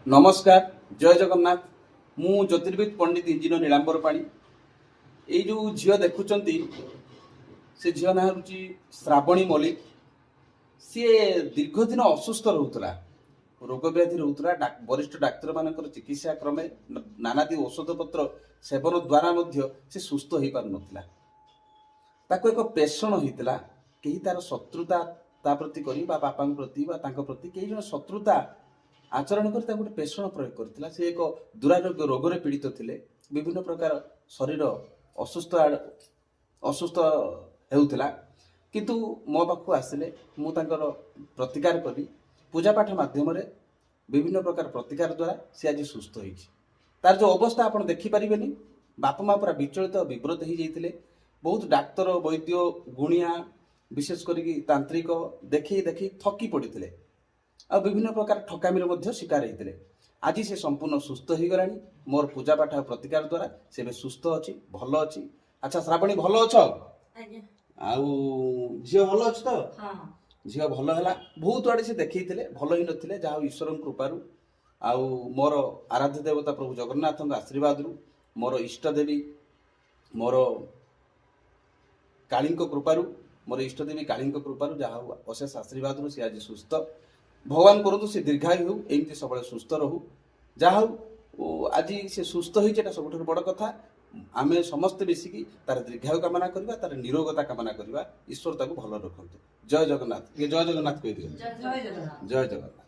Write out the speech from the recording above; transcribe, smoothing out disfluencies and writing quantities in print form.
नमस्कार जय जगन्नाथ मु ज्योतिर्विद पंडित इंजीनियर नीलांबर पाणी ये जो झील देखुं से झील ना हूँ श्रावणी मल्लिक सी दीर्घ दिन असुस्थ रोला रोग व्याधि रोला वरिष्ठ डाक्तर मान चिकित्सा क्रमे नानादी औषध पत्र सेवन द्वारा से सुस्थ हो पार ना एक पेषण होता कहीं तार शत्रुता ता प्रति करी बापा प्रति प्रति कई जन शत्रुता आचरण कर गोटे पेषण प्रयोग करथिला से एक दुरारोग्य रोग रे पीड़ित थिले विभिन्न प्रकार शरीर असुस्थ हेउथिला किंतु मो पाखु आसिले मु तांकर प्रतिकार करी पूजा पाठ माध्यम रे विभिन्न प्रकार प्रतिकार द्वारा से आज सुस्थ होइछि। तार जो अवस्था आपण देखि परिबेनी बापा माँ पूरा विचलित विव्रत हो जाइथिले बहुत डाक्तर वैद्य गुणिया विशेष करी तांत्रिक देखी देखी थकी पड़ते आ विभिन्न प्रकार ठकामी शिकार होते आज से संपूर्ण सुस्थ हो गला मोर पूजा पाठ प्रतिकार द्वारा से सुस्थ अच्छी भल अच्छी। अच्छा श्रावणी भल अछ झील भल अच्छ तो झील भल है बहुत आड़े से देखी भल ही नथिले जहाँ ईश्वर कृपारू आउ मोर आराध्य देवता प्रभु जगन्नाथ आशीर्वाद मोर इष्ट देवी मोर काली कृपारू मोर इष्ट देवी काली कृपारू जहाँ अशेष आशीर्वाद सी आज सुस्थ भगवान करतु से दीर्घायु हो एमती सब सुस्थ रहू जहा आज से सुस्थ होता सब बड़ कथा आम समस्ते मिसिकी तार दीर्घायु कामना करवा तार निरोगता कामना करवा ईश्वर ताको भल रखु। जय जगन्नाथ जय जगन्नाथ कह दिए जय जगन्नाथ।